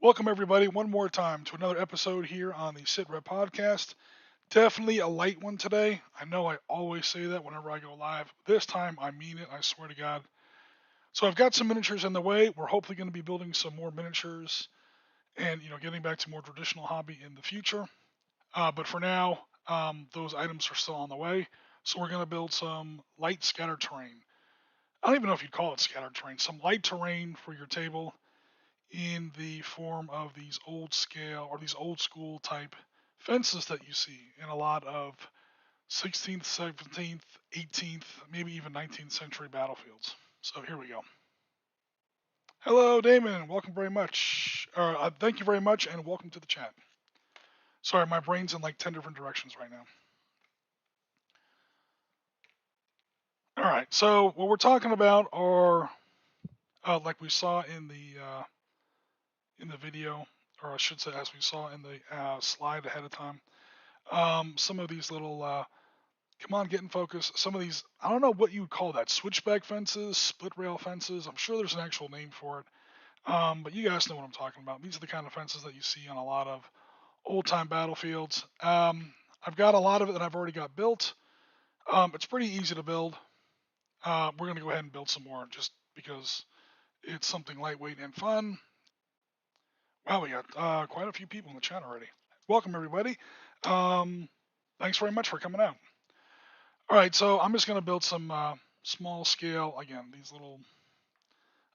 Welcome, everybody, one more time to another episode here on the Sitrep podcast. Definitely a light one today. I know I always say that whenever I go live. This time, I mean it. I swear to God. So I've got some miniatures in the way. We're hopefully going to be building some more miniatures and getting back to more traditional hobby in the future. But for now, those items are still on the way. So we're going to build some light scattered terrain. I don't even know if you'd call it scattered terrain. Some light terrain for your table in the form of these old scale or these old school type fences that you see in a lot of 16th, 17th, 18th, maybe even 19th century battlefields. So here we go. Hello, Damon. Welcome very much. Thank you very much, and welcome to the chat. Sorry, my brain's in like 10 different directions right now. All right. So what we're talking about are, like we saw in the video, or I should say, as we saw in the slide ahead of time, some of these little come on, get in focus. Some of these, I don't know what you would call that. Switchback fences, split rail fences. I'm sure there's an actual name for it. But you guys know what I'm talking about. These are the kind of fences that you see on a lot of old time battlefields. I've got a lot of it that I've already got built. It's pretty easy to build. We're going to go ahead and build some more just because it's something lightweight and fun. Wow, we got quite a few people in the chat already. Welcome, everybody. Um, Thanks very much for coming out. All right, so I'm just going to build some small scale, again, these little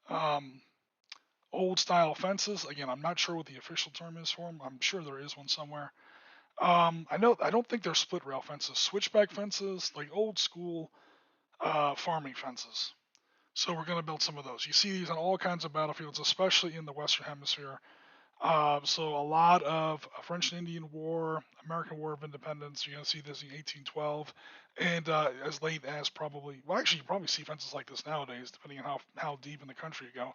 um, old style fences. Again, I'm not sure what the official term is for them. I'm sure there is one somewhere. I don't think they're split rail fences, switchback fences, like old school farming fences. So we're going to build some of those. You see these on all kinds of battlefields, especially in the Western Hemisphere. So a lot of French and Indian War, American War of Independence. You're going to see this in 1812, and as late as probably, well, actually, you probably see fences like this nowadays, depending on how deep in the country you go.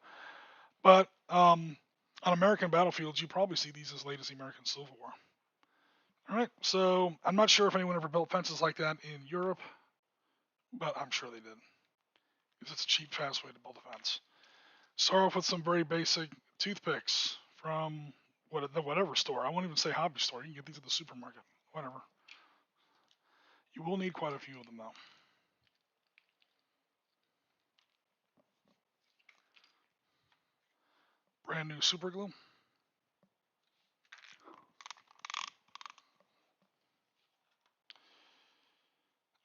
But on American battlefields, you probably see these as late as the American Civil War. All right, so I'm not sure if anyone ever built fences like that in Europe, but I'm sure they did, because it's a cheap, fast way to build a fence. Start off with some very basic toothpicks from whatever store. I won't even say hobby store. You can get these at the supermarket. Whatever. You will need quite a few of them though. Brand new super glue.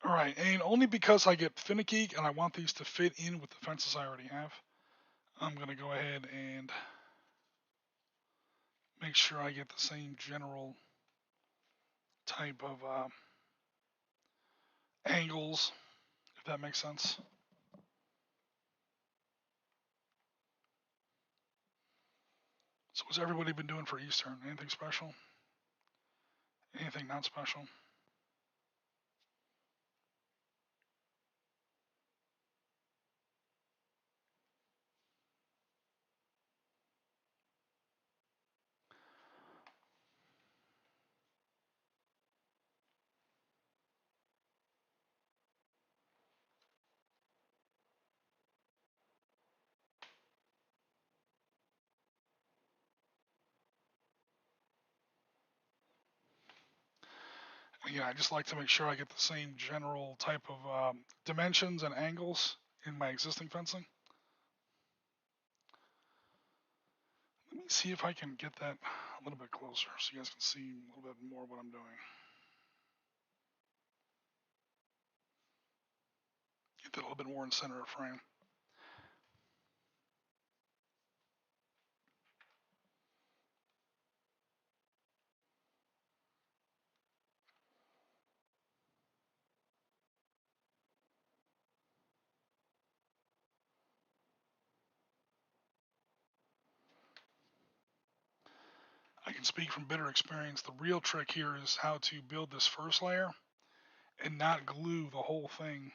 All right, and only because I get finicky and I want these to fit in with the fences I already have, I'm gonna go ahead and make sure I get the same general type of angles, if that makes sense. So what's everybody been doing for Easter? Anything special? Anything not special? Yeah, I just like to make sure I get the same general type of dimensions and angles in my existing fencing. Let me see if I can get that a little bit closer so you guys can see a little bit more what I'm doing. Get that a little bit more in the center of frame. I can speak from bitter experience. The real trick here is how to build this first layer and not glue the whole thing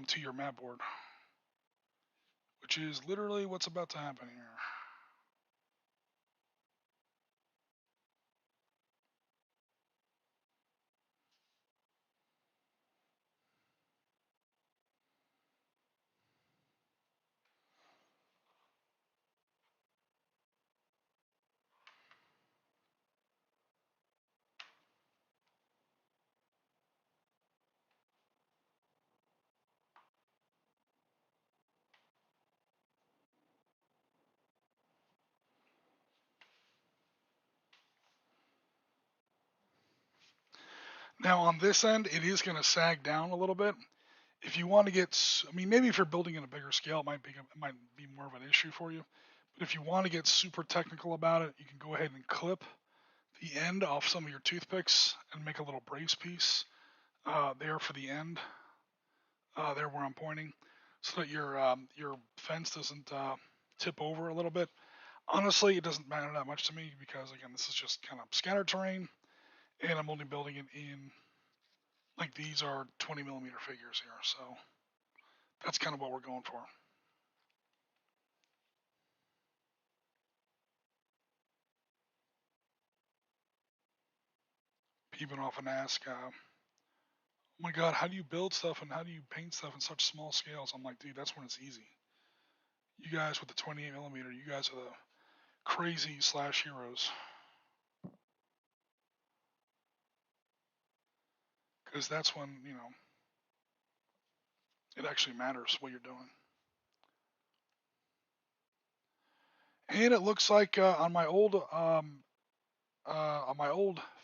to your mat board, which is literally what's about to happen here. Now on this end, it is going to sag down a little bit. If you want to get, I mean, maybe if you're building in a bigger scale, it might be more of an issue for you. But if you want to get super technical about it, you can go ahead and clip the end off some of your toothpicks and make a little brace piece there for the end, there where I'm pointing, so that your fence doesn't tip over a little bit. Honestly, it doesn't matter that much to me because again, this is just kind of scattered terrain, and I'm only building it in like these are 20 millimeter figures here, so that's kind of what we're going for. People often ask, "Oh my God, how do you build stuff and how do you paint stuff in such small scales?" I'm like, dude, that's when it's easy. You guys with the 28 millimeter, you guys are the crazy slash heroes because that's when it actually matters what you're doing. And it looks like on my old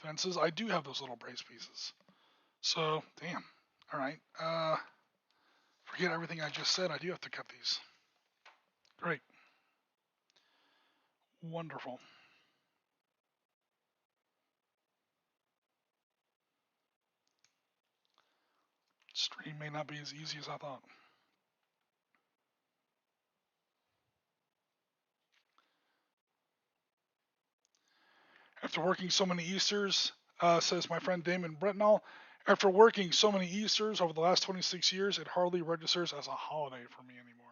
fences, I do have those little brace pieces. So damn. All right. Forget everything I just said. I do have to cut these. Great. Wonderful. Stream may not be as easy as I thought. After working so many Easters, says my friend Damon Bretnall, after working so many Easters over the last 26 years, it hardly registers as a holiday for me anymore.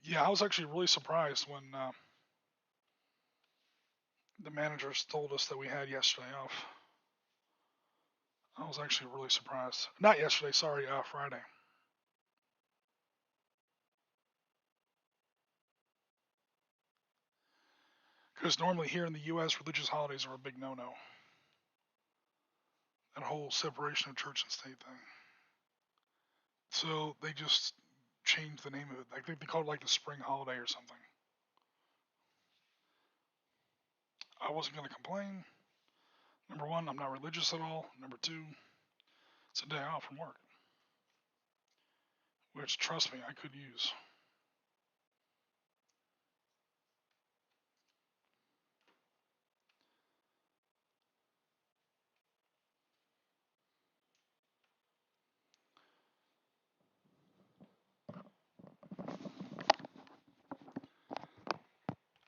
Yeah, I was actually really surprised when the managers told us that we had yesterday off. I was actually really surprised. Not yesterday, sorry, Friday. Because normally here in the U.S., religious holidays are a big no-no. That whole separation of church and state thing. So they just changed the name of it. I think they called it like the spring holiday or something. I wasn't going to complain. Number one, I'm not religious at all. Number two, it's a day off from work, which, trust me, I could use.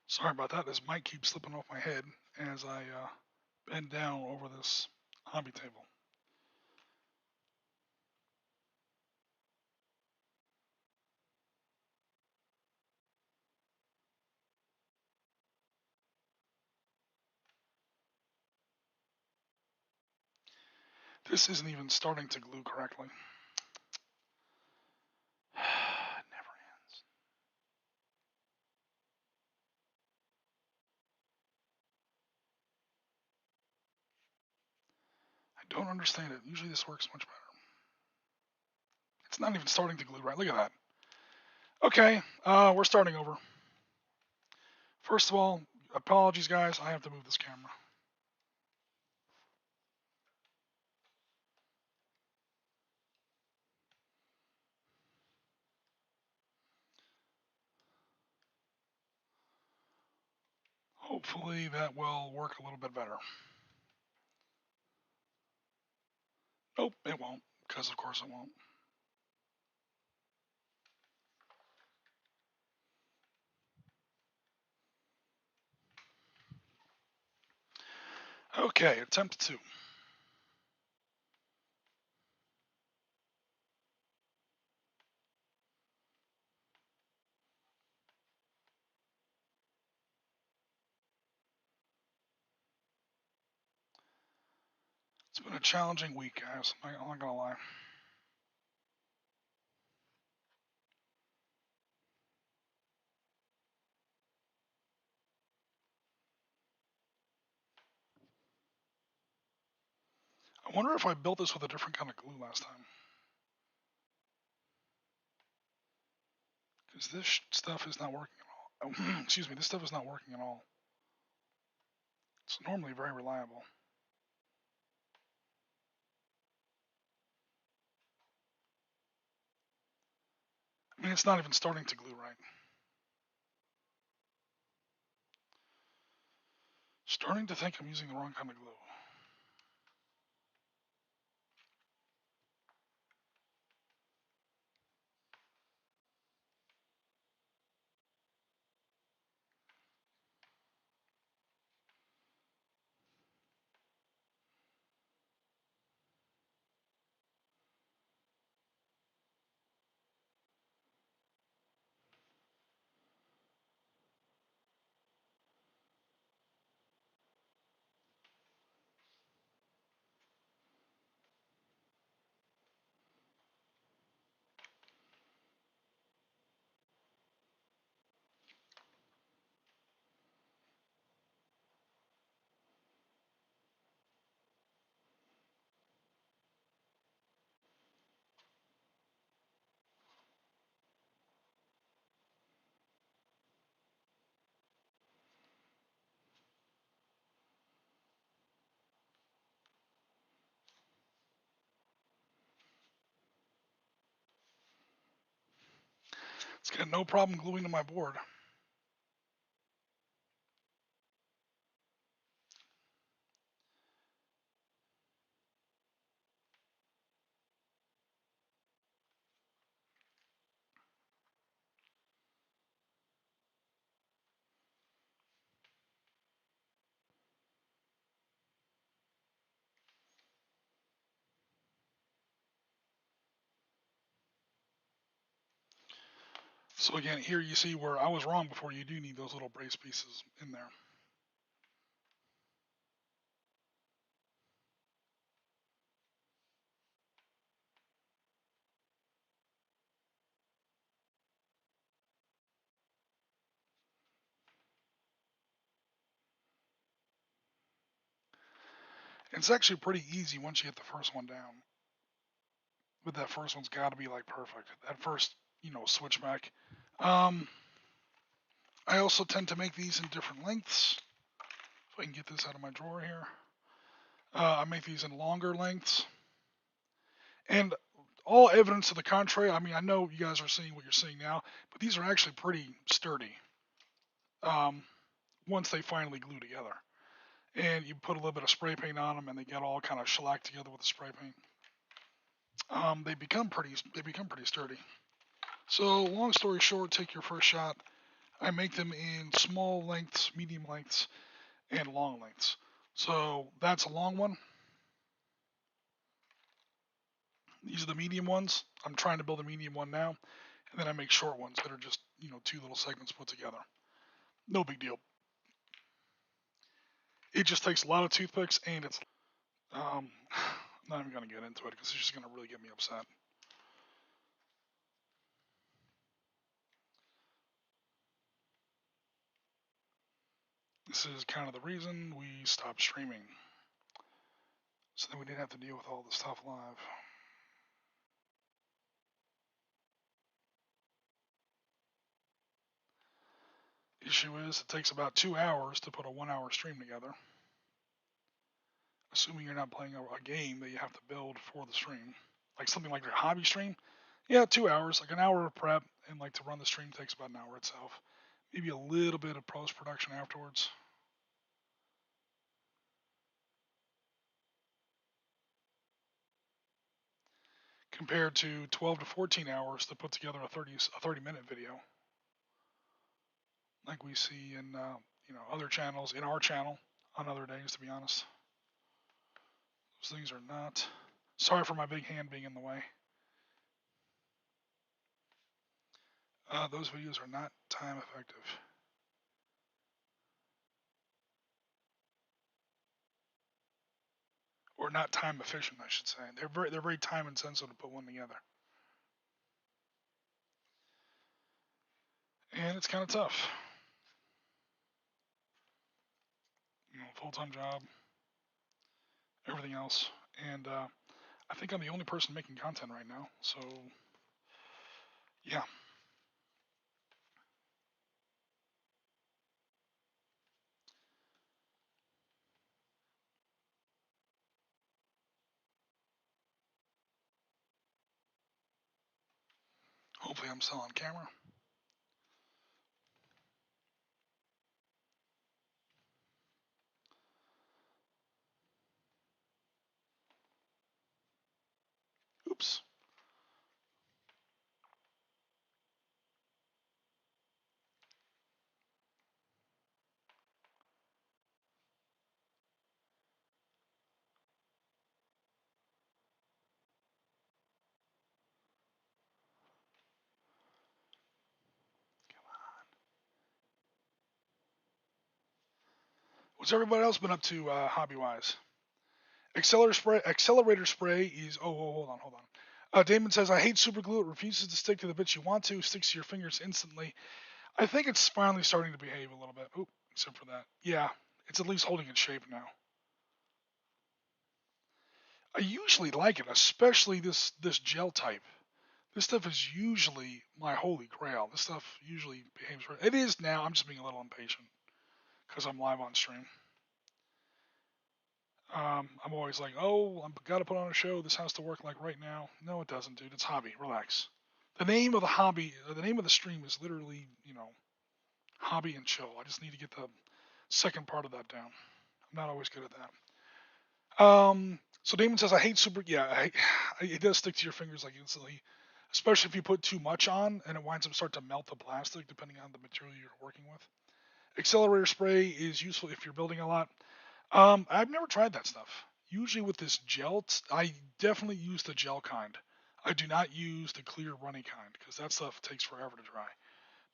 Sorry about that. This mic keeps slipping off my head as I bend down over this hobby table. This isn't even starting to glue correctly. It never ends. I don't understand it. Usually this works much better. It's not even starting to glue right. Look at that. Okay, we're starting over. First of all, apologies, guys. I have to move this camera. Hopefully that will work a little bit better. Nope, it won't, because of course it won't. Okay, attempt two. It's been a challenging week, guys. I'm not gonna lie. I wonder if I built this with a different kind of glue last time. Because this stuff is not working at all. Excuse me, this stuff is not working at all. It's normally very reliable. I mean, it's not even starting to glue right. Starting to think I'm using the wrong kind of glue. It's got no problem gluing to my board. So again, here you see where I was wrong before. You do need those little brace pieces in there. It's actually pretty easy once you get the first one down. But that first one's got to be like perfect. That first, switchback. Um, I also tend to make these in different lengths. If I can get this out of my drawer here. I make these in longer lengths. And all evidence to the contrary, I mean, I know you guys are seeing what you're seeing now, but these are actually pretty sturdy um, once they finally glue together. And you put a little bit of spray paint on them, and they get all kind of shellacked together with the spray paint. They become pretty sturdy. So long story short, take your first shot. I make them in small lengths, medium lengths, and long lengths. So that's a long one. These are the medium ones. I'm trying to build a medium one now. And then I make short ones that are just, two little segments put together. No big deal. It just takes a lot of toothpicks and it's, I'm not even going to get into it because it's just going to really get me upset. This is kind of the reason we stopped streaming. So that we didn't have to deal with all this stuff live. Issue is, it takes about 2 hours to put a 1 hour stream together. Assuming you're not playing a game that you have to build for the stream. Like something like your hobby stream. Yeah, 2 hours, like an hour of prep, and like to run the stream takes about an hour itself. Maybe a little bit of post production afterwards. Compared to 12 to 14 hours to put together a 30-minute video. Like we see in other channels, in our channel on other days, to be honest. Those things are not. Sorry for my big hand being in the way. Those videos are not time effective. Or not time efficient, I should say. They're very time intensive to put one together. And it's kind of tough. Full-time job, everything else. And I think I'm the only person making content right now. So, yeah. I'm still on camera. Oops. What's everybody else been up to hobby-wise? Accelerator spray is. Oh, hold on. Damon says, I hate super glue. It refuses to stick to the bits you want to. Sticks to your fingers instantly. I think it's finally starting to behave a little bit. Oop, except for that. Yeah, it's at least holding its shape now. I usually like it, especially this gel type. This stuff is usually my holy grail. This stuff usually behaves. It is now. I'm just being a little impatient because I'm live on stream. I'm always like, oh, I've got to put on a show. This has to work like right now. No, it doesn't, dude. It's hobby. Relax. The name of the hobby, the name of the stream is literally, hobby and chill. I just need to get the second part of that down. I'm not always good at that. So Damon says, I hate super. Yeah, it does stick to your fingers like instantly, especially if you put too much on and it winds up start to melt the plastic depending on the material you're working with. Accelerator spray is useful if you're building a lot. I've never tried that stuff. Usually with this gel, I definitely use the gel kind. I do not use the clear runny kind because that stuff takes forever to dry.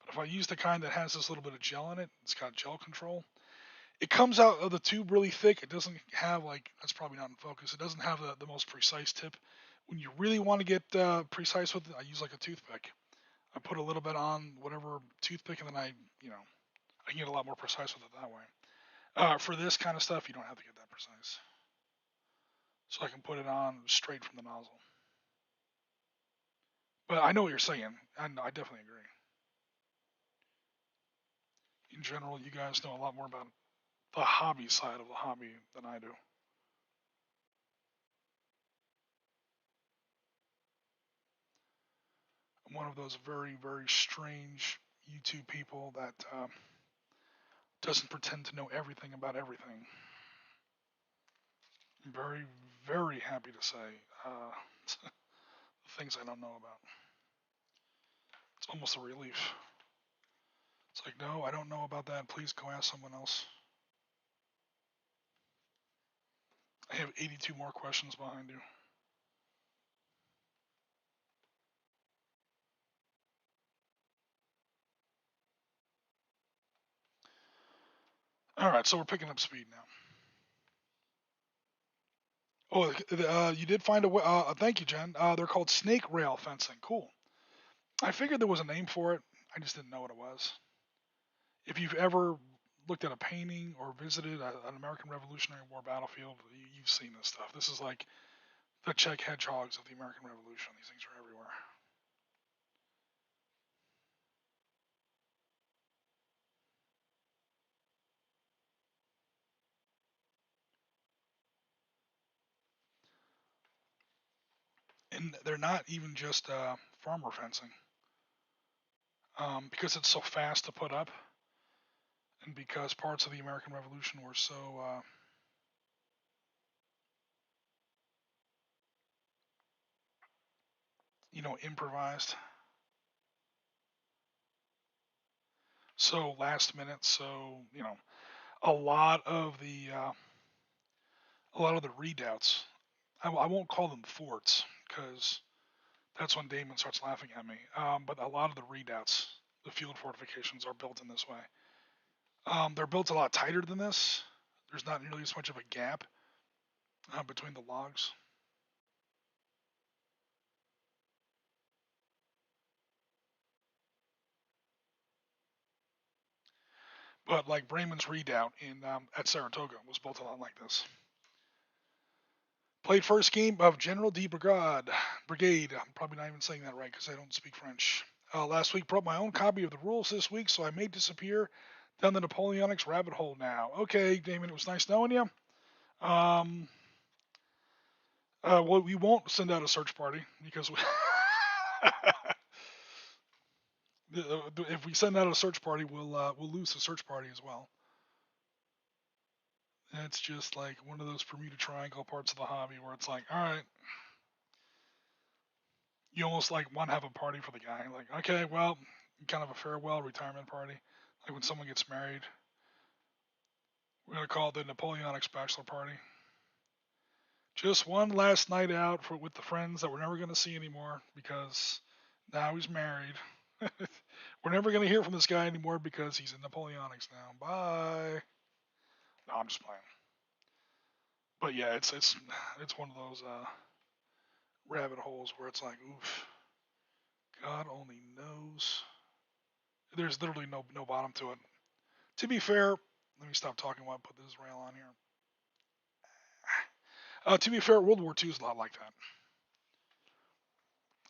But if I use the kind that has this little bit of gel in it, it's got gel control. It comes out of the tube really thick. It doesn't have that's probably not in focus. It doesn't have the most precise tip. When you really want to get precise with it, I use like a toothpick. I put a little bit on whatever toothpick, and then I can get a lot more precise with it that way. For this kind of stuff, you don't have to get that precise. So I can put it on straight from the nozzle. But I know what you're saying. I definitely agree. In general, you guys know a lot more about the hobby side of the hobby than I do. I'm one of those very, very strange YouTube people that doesn't pretend to know everything about everything. I'm very, very happy to say uh, things I don't know about. It's almost a relief. It's like, no, I don't know about that. Please go ask someone else. I have 82 more questions behind you. All right, so we're picking up speed now. Oh, you did find a. Thank you, Jen. They're called snake rail fencing. Cool. I figured there was a name for it. I just didn't know what it was. If you've ever looked at a painting or visited an American Revolutionary War battlefield, you've seen this stuff. This is like the Czech hedgehogs of the American Revolution. These things are everywhere. And they're not even just farmer fencing. Because it's so fast to put up, and because parts of the American Revolution were so improvised. So last minute. So a lot of the redoubts. I won't call them forts because that's when Damon starts laughing at me. But a lot of the redoubts, the field fortifications, are built in this way. They're built a lot tighter than this. There's not nearly as much of a gap between the logs. But like Bremen's redoubt in at Saratoga was built a lot like this. Played first game of General D Brigade. I'm probably not even saying that right because I don't speak French. Last week brought my own copy of the rules this week, so I may disappear down the Napoleonics rabbit hole now. Okay, Damon, it was nice knowing you. Well, we won't send out a search party because we If we send out a search party, we'll lose the search party as well. And it's just like one of those Bermuda Triangle parts of the hobby where it's like, all right, you almost like want to have a party for the guy. Like, okay, well, kind of a farewell retirement party. Like when someone gets married, we're gonna call it the Napoleonic bachelor party. Just one last night out with the friends that we're never gonna see anymore because now he's married. We're never gonna hear from this guy anymore because he's in Napoleonics now. Bye. No, I'm just playing. But yeah, it's one of those rabbit holes where it's like, oof, God only knows. There's literally no bottom to it. To be fair, let me stop talking while I put this rail on here. To be fair, World War II is a lot like that.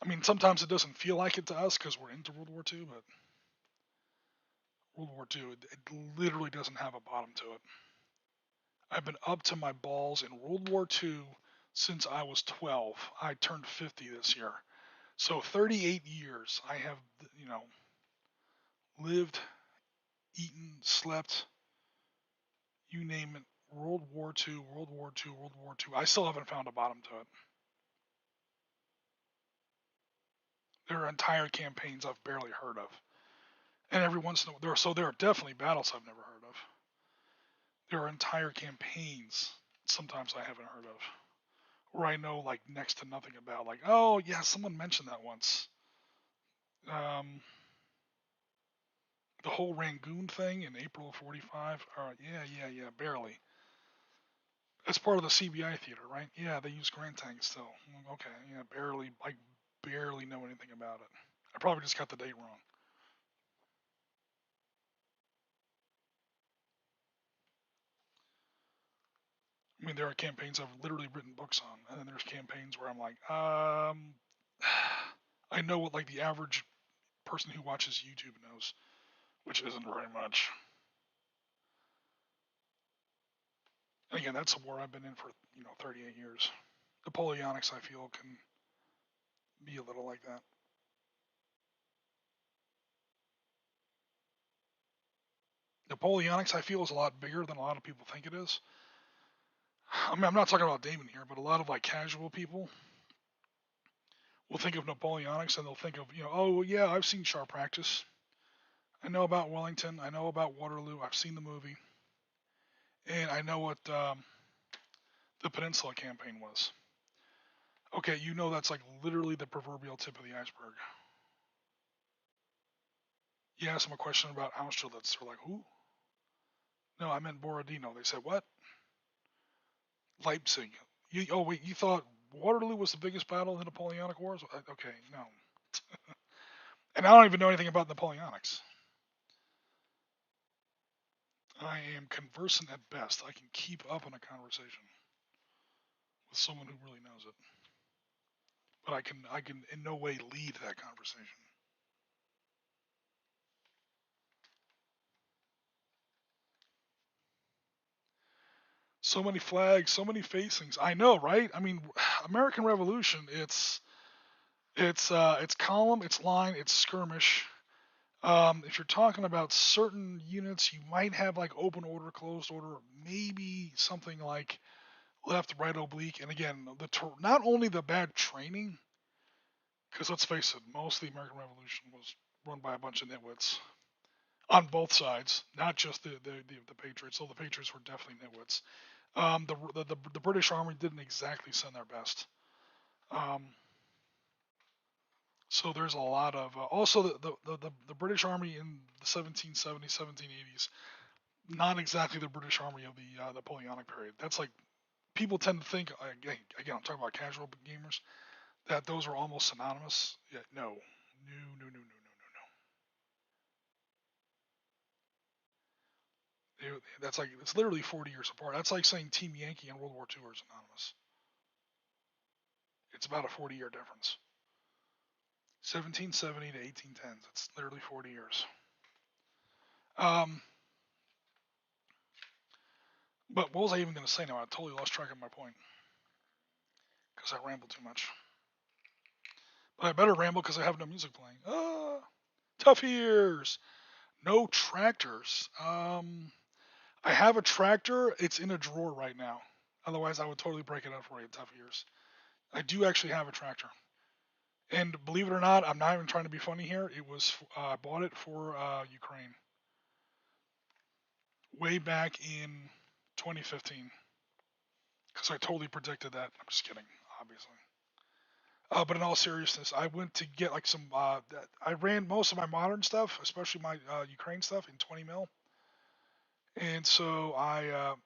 I mean, sometimes it doesn't feel like it to us because we're into World War II, but World War II, it literally doesn't have a bottom to it. I've been up to my balls in World War II since I was 12. I turned 50 this year. So 38 years I have, you know, lived, eaten, slept, you name it. World War II, World War II, World War II. I still haven't found a bottom to it. There are entire campaigns I've barely heard of. And every once in a while, there are definitely battles I've never heard of. There are entire campaigns sometimes I haven't heard of, where I know like next to nothing about. Like, oh yeah, someone mentioned that once. Um, the whole Rangoon thing in April of '45. Yeah, barely. It's part of the CBI theater, right? Yeah, they use Grand tanks still. Okay, yeah, barely. I barely know anything about it. I probably just got the date wrong. I mean, there are campaigns I've literally written books on, and then there's campaigns where I'm like, I know what like the average person who watches YouTube knows, which isn't very much. And again, that's a war I've been in for 38 years. Napoleonics, I feel, can be a little like that. Napoleonics, I feel, is a lot bigger than a lot of people think it is. I mean, I'm not talking about Damon here, but a lot of like casual people will think of Napoleonics and they'll think of, oh yeah, I've seen Sharp Practice. I know about Wellington. I know about Waterloo. I've seen the movie, and I know what the Peninsula Campaign was. Okay, that's like literally the proverbial tip of the iceberg. You ask them a question about Austerlitz, they're like, who? No, I meant Borodino. They said, what? Leipzig. Oh, wait, you thought Waterloo was the biggest battle in the Napoleonic Wars? Okay, no. And I don't even know anything about Napoleonics. I am conversant at best. I can keep up in a conversation with someone who really knows it. But I can in no way lead that conversation. So many flags, so many facings. I know, right? I mean, American Revolution. It's column, it's line, it's skirmish. If you're talking about certain units, you might have like open order, closed order, maybe something like left, right, oblique. And again, not only the bad training, because let's face it, most of the American Revolution was run by a bunch of nitwits on both sides, not just the Patriots. So the Patriots were definitely nitwits. The British Army didn't exactly send their best. Um, so there's a lot of also the British Army in the 1770s, 1780s, not exactly the British Army of the Napoleonic period. That's like people tend to think again. I'm talking about casual gamers that those are almost synonymous. Yeah, no. That's like it's literally 40 years apart. That's like saying Team Yankee and World War II are synonymous. It's about a 40-year difference. 1770 to 1810s. It's literally 40 years. Um, but what was I even going to say now? I totally lost track of my point because I rambled too much. But I better ramble because I have no music playing. Tough ears. No tractors. I have a tractor. It's in a drawer right now. Otherwise, I would totally break it up for you. Tough ears. I do actually have a tractor. And believe it or not, I'm not even trying to be funny here. It was I bought it for Ukraine way back in 2015 because I totally predicted that. I'm just kidding, obviously. But in all seriousness, I went to get like some. I ran most of my modern stuff, especially my Ukraine stuff, in 20 mil. And so what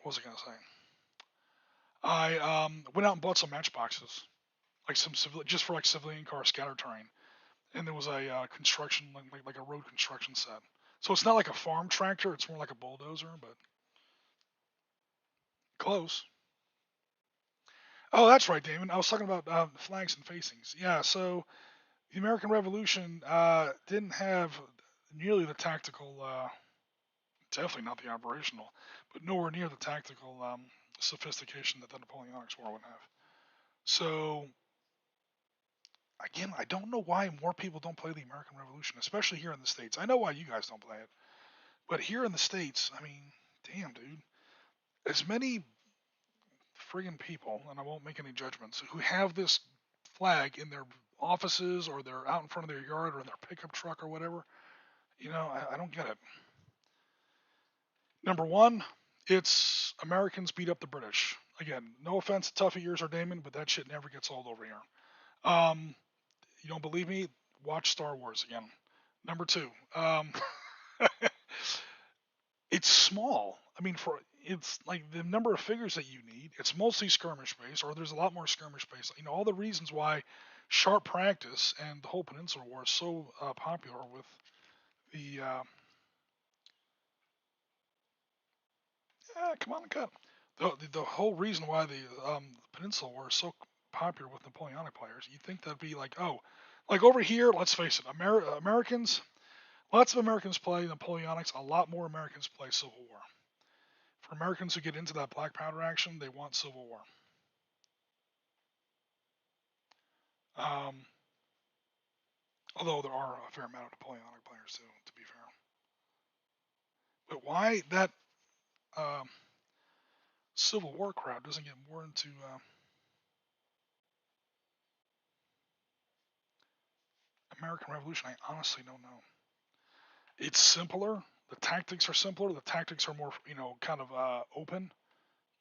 was I gonna say? I went out and bought some matchboxes, like some just for like civilian car scatter terrain. And there was a construction, like a road construction set. So it's not like a farm tractor; it's more like a bulldozer, but close. Oh, that's right, Damon. I was talking about flags and facings. Yeah, so the American Revolution didn't have nearly the tactical, definitely not the operational, but nowhere near the tactical sophistication that the Napoleonic War would have. So again, I don't know why more people don't play the American Revolution, especially here in the States. I know why you guys don't play it, but here in the States, I mean, damn, dude, as many friggin' people, and I won't make any judgments, who have this flag in their offices or they're out in front of their yard or in their pickup truck or whatever, I don't get it. Number one, it's Americans beat up the British. Again, no offense to Tough Ears or Damon, but that shit never gets old over here. Um, you don't believe me? Watch Star Wars again. Number two, it's small. I mean, for it's like the number of figures that you need. It's mostly skirmish based, or there's a lot more skirmish based. All the reasons why sharp practice and the whole Peninsula War is so popular with the. Come on and cut. The whole reason why the Peninsula War is so popular with Napoleonic players, you'd think that'd be like, oh, like over here. Let's face it, Americans. Lots of Americans play Napoleonics. A lot more Americans play Civil War. For Americans who get into that black powder action, they want Civil War. Um, although there are a fair amount of Napoleonic players too, to be fair. But why that um, Civil War crowd doesn't get more into American Revolution, I honestly don't know. It's simpler. The tactics are simpler. The tactics are more, kind of open,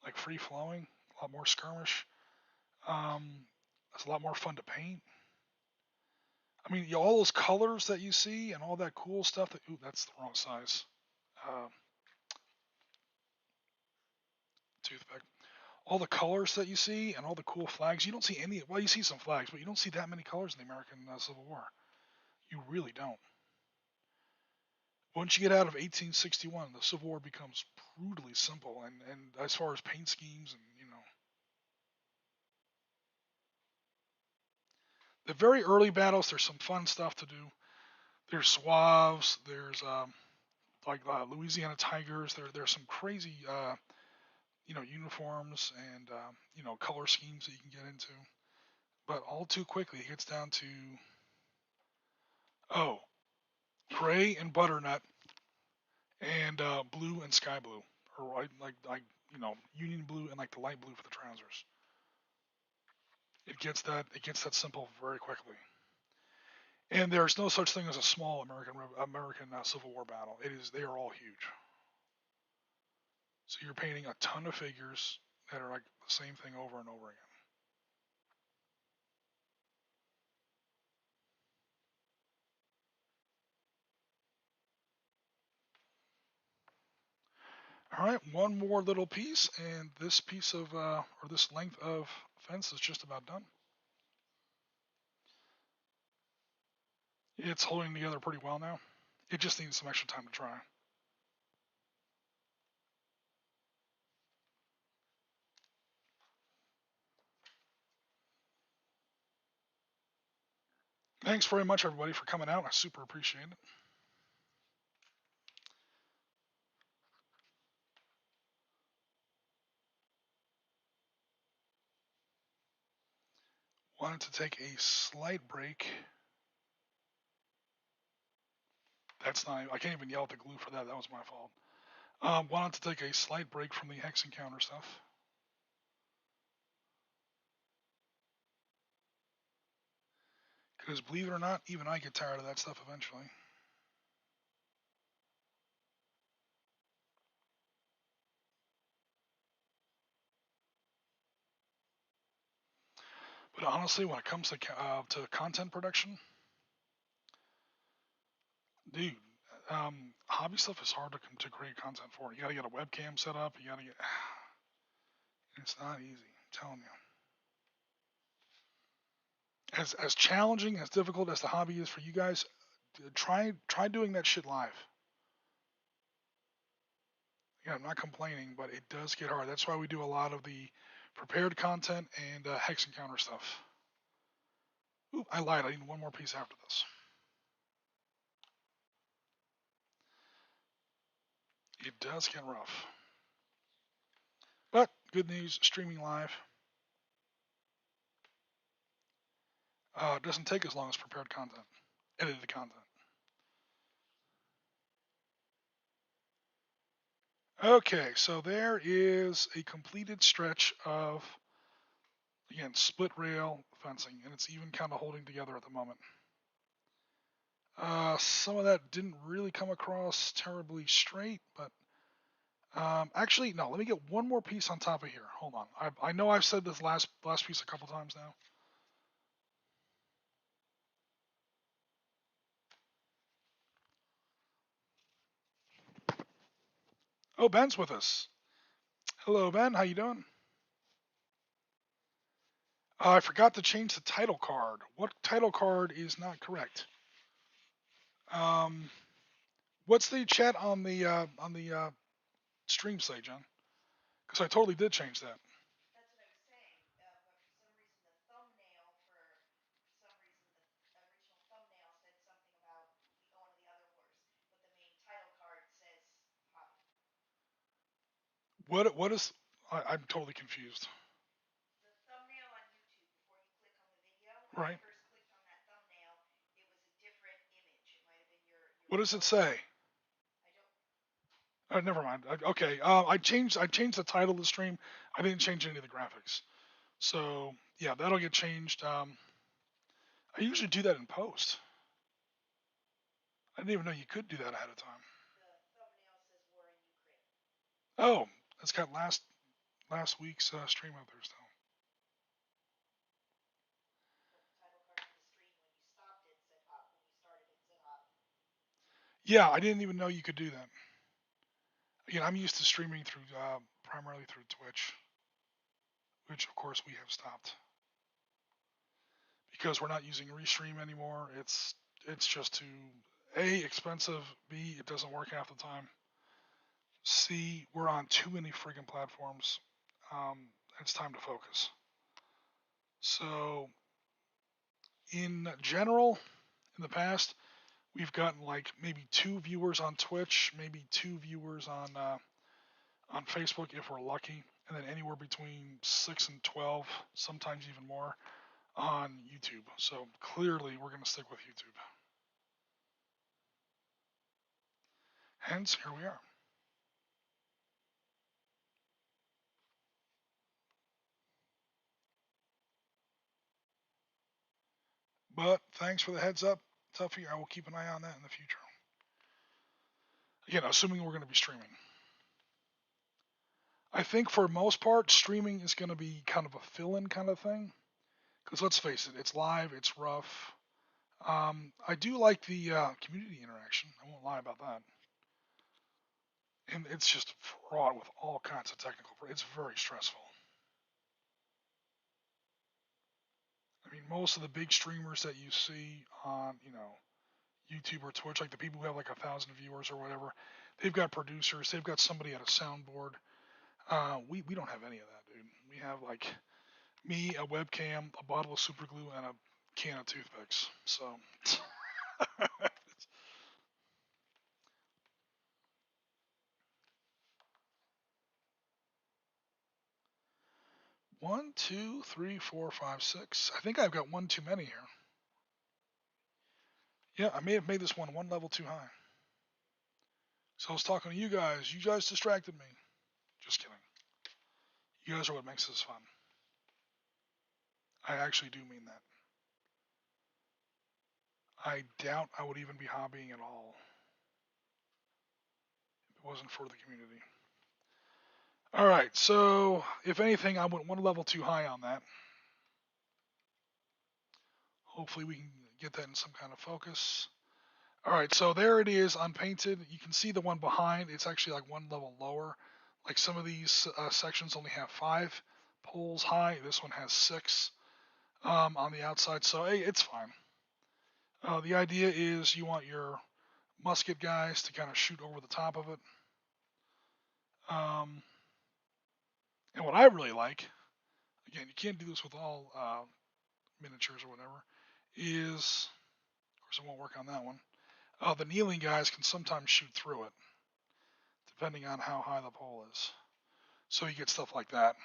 like free flowing. A lot more skirmish. It's a lot more fun to paint. I mean, all those colors that you see and all that cool stuff. Ooh, that's the wrong size. Uh, toothpick. All the colors that you see and all the cool flags. You don't see any. Well, you see some flags, but you don't see that many colors in the American Civil War. You really don't. Once you get out of 1861, the Civil War becomes brutally simple, and as far as paint schemes and the very early battles, there's some fun stuff to do. There's Zouaves. There's like Louisiana Tigers. There's some crazy uniforms and color schemes that you can get into. But all too quickly, it gets down to oh, gray and butternut and blue and sky blue, or like Union blue and like the light blue for the trousers. It gets that simple very quickly. And there's no such thing as a small American Civil War battle. They are all huge. So you're painting a ton of figures that are like the same thing over and over again. All right, one more little piece, and this piece of or this length of fence is just about done. It's holding together pretty well now. It just needs some extra time to dry. Thanks very much, everybody, for coming out. I super appreciate it. Wanted to take a slight break that's not. I can't even yell at the glue for that. That was my fault. Wanted to take a slight break from the hex encounter stuff. Because believe it or not, even I get tired of that stuff eventually. But honestly, when it comes to content production, dude, hobby stuff is hard to create content for. You got to get a webcam set up. You got to get. It's not easy. I'm telling you. As challenging, as difficult as the hobby is for you guys, try doing that shit live. Yeah, I'm not complaining, but it does get hard. That's why we do a lot of the prepared content and hex encounter stuff. Ooh, I lied. I need one more piece after this. It does get rough. But good news, streaming live doesn't take as long as prepared content, edited content. Okay, so there is a completed stretch of, again, split rail fencing, and it's even kind of holding together at the moment. Some of that didn't really come across terribly straight, but actually, no. Let me get one more piece on top of here. Hold on. I know I've said this last piece a couple times now. Oh, Ben's with us. Hello, Ben. How you doing? I forgot to change the title card. What title card is not correct? Um, what's the chat on the stream say, John? Because I totally did change that. What is? I'm totally confused. Right. What does it say? Never mind. Okay. I changed the title of the stream. I didn't change any of the graphics. So yeah, that'll get changed. I usually do that in post. I didn't even know you could do that ahead of time. Oh, it's got last week's stream out there still. Yeah, I didn't even know you could do that. Again, I'm used to streaming through primarily through Twitch, which of course we have stopped because we're not using Restream anymore. It's just too A, expensive, B, it doesn't work half the time. C, we're on too many friggin' platforms. It's time to focus. So in general, in the past, we've gotten like maybe 2 viewers on Twitch, maybe 2 viewers on Facebook if we're lucky, and then anywhere between 6 and 12, sometimes even more, on YouTube. So clearly, we're going to stick with YouTube. Hence, here we are. But thanks for the heads up, Tuffy. I will keep an eye on that in the future. Again, assuming we're going to be streaming. I think for most part, streaming is going to be kind of a fill-in kind of thing. Because let's face it, it's live, it's rough. I do like the community interaction. I won't lie about that. And it's just fraught with all kinds of technical. It's very stressful. I mean, most of the big streamers that you see on, YouTube or Twitch, like the people who have like 1,000 viewers or whatever, they've got producers, they've got somebody at a soundboard. We don't have any of that, dude. We have like me, a webcam, a bottle of super glue, and a can of toothpicks. So. One, two, three, four, five, six. I think I've got one too many here. Yeah, I may have made this one level too high. So I was talking to you guys. You guys distracted me. Just kidding. You guys are what makes this fun. I actually do mean that. I doubt I would even be hobbying at all if it wasn't for the community. All right, so if anything, I went one level too high on that. Hopefully, we can get that in some kind of focus. All right, so there it is, unpainted. You can see the one behind. It's actually like one level lower. Like some of these sections only have 5 poles high. This one has 6 on the outside, so hey, it's fine. The idea is you want your musket guys to kind of shoot over the top of it. Um, and what I really like, again, you can't do this with all miniatures or whatever, is, of course, it won't work on that one. The kneeling guys can sometimes shoot through it, depending on how high the pole is. So you get stuff like that.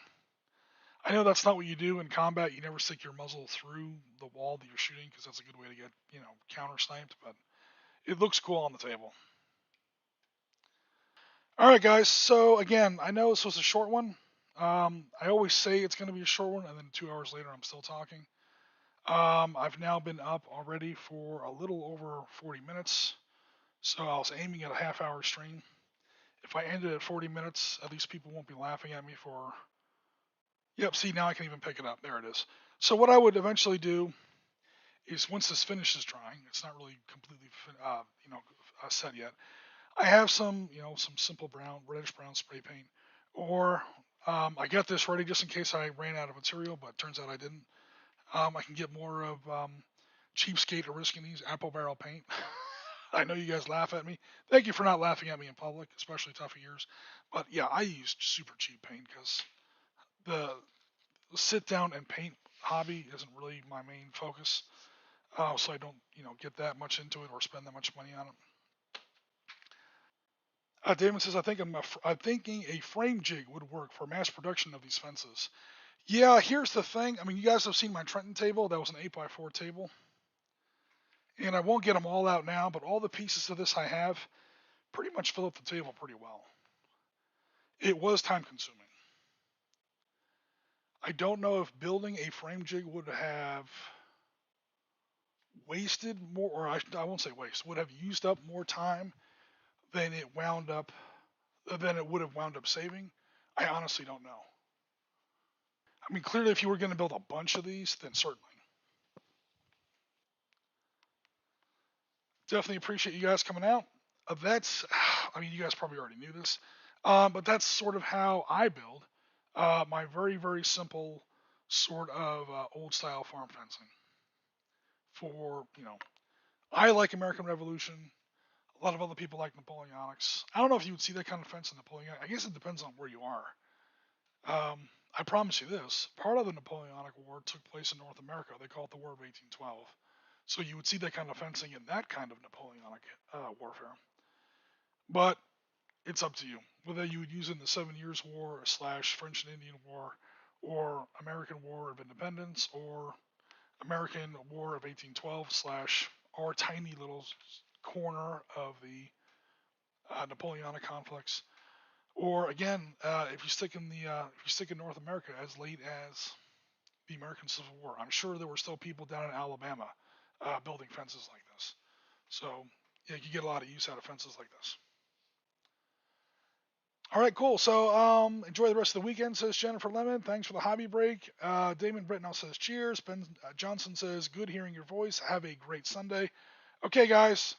I know that's not what you do in combat. You never stick your muzzle through the wall that you're shooting because that's a good way to get, counter sniped. But it looks cool on the table. All right, guys. So again, I know this was a short one. I always say it's going to be a short one, and then 2 hours later, I'm still talking. I've now been up already for a little over 40 minutes, so I was aiming at a half-hour stream. If I ended at 40 minutes, at least people won't be laughing at me for. Yep. See, now I can even pick it up. There it is. So what I would eventually do is once this finishes drying, it's not really completely, set yet. I have some simple brown, reddish brown spray paint, or I got this ready just in case I ran out of material, but turns out I didn't. I can get more of cheapskate Oriskany's apple barrel paint. I know you guys laugh at me. Thank you for not laughing at me in public, especially tough years. But yeah, I used super cheap paint because the sit down and paint hobby isn't really my main focus. So I don't, get that much into it or spend that much money on it. Damon says, I'm thinking a frame jig would work for mass production of these fences. Yeah, here's the thing. I mean, you guys have seen my Trenton table. That was an 8x4 table. And I won't get them all out now, but all the pieces of this I have pretty much fill up the table pretty well. It was time consuming. I don't know if building a frame jig would have wasted more, or I won't say waste, would have used up more time than it would have wound up saving. I honestly don't know. I mean, clearly, if you were going to build a bunch of these, then certainly. Definitely appreciate you guys coming out. I mean, you guys probably already knew this, but that's sort of how I build my very, very simple sort of old style farm fencing. For, I like American Revolution. A lot of other people like Napoleonics. I don't know if you would see that kind of fence in Napoleonic. I guess it depends on where you are. I promise you this: part of the Napoleonic War took place in North America. They call it the War of 1812. So you would see that kind of fencing in that kind of Napoleonic warfare. But it's up to you whether you would use it in the 7 Years' War slash French and Indian War, or American War of Independence, or American War of 1812 slash our tiny little corner of the Napoleonic conflicts. Or again, if you stick in North America as late as the American Civil War, I'm sure there were still people down in Alabama building fences like this. So yeah, you get a lot of use out of fences like this. All right, cool. So enjoy the rest of the weekend, says Jennifer Lemon. Thanks for the hobby break. Damon Britnell says cheers. Ben Johnson says good hearing your voice. Have a great Sunday. Okay, guys.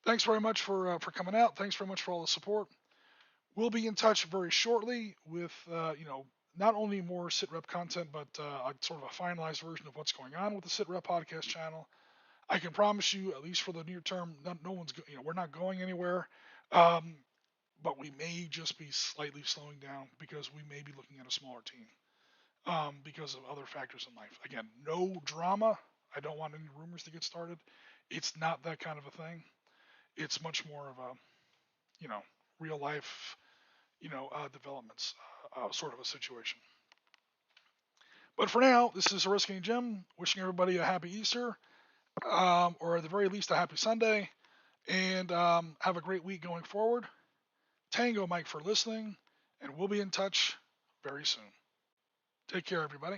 Thanks very much for coming out. Thanks very much for all the support. We'll be in touch very shortly with not only more Sitrep content, but a sort of a finalized version of what's going on with the Sitrep podcast channel. I can promise you, at least for the near term, no one's we're not going anywhere. Um, but we may just be slightly slowing down because we may be looking at a smaller team because of other factors in life. Again, no drama. I don't want any rumors to get started. It's not that kind of a thing. It's much more of a, real life, developments sort of a situation. But for now, this is Risking Jim wishing everybody a happy Easter, or at the very least a happy Sunday, and have a great week going forward. Tango Mike for listening, and we'll be in touch very soon. Take care, everybody.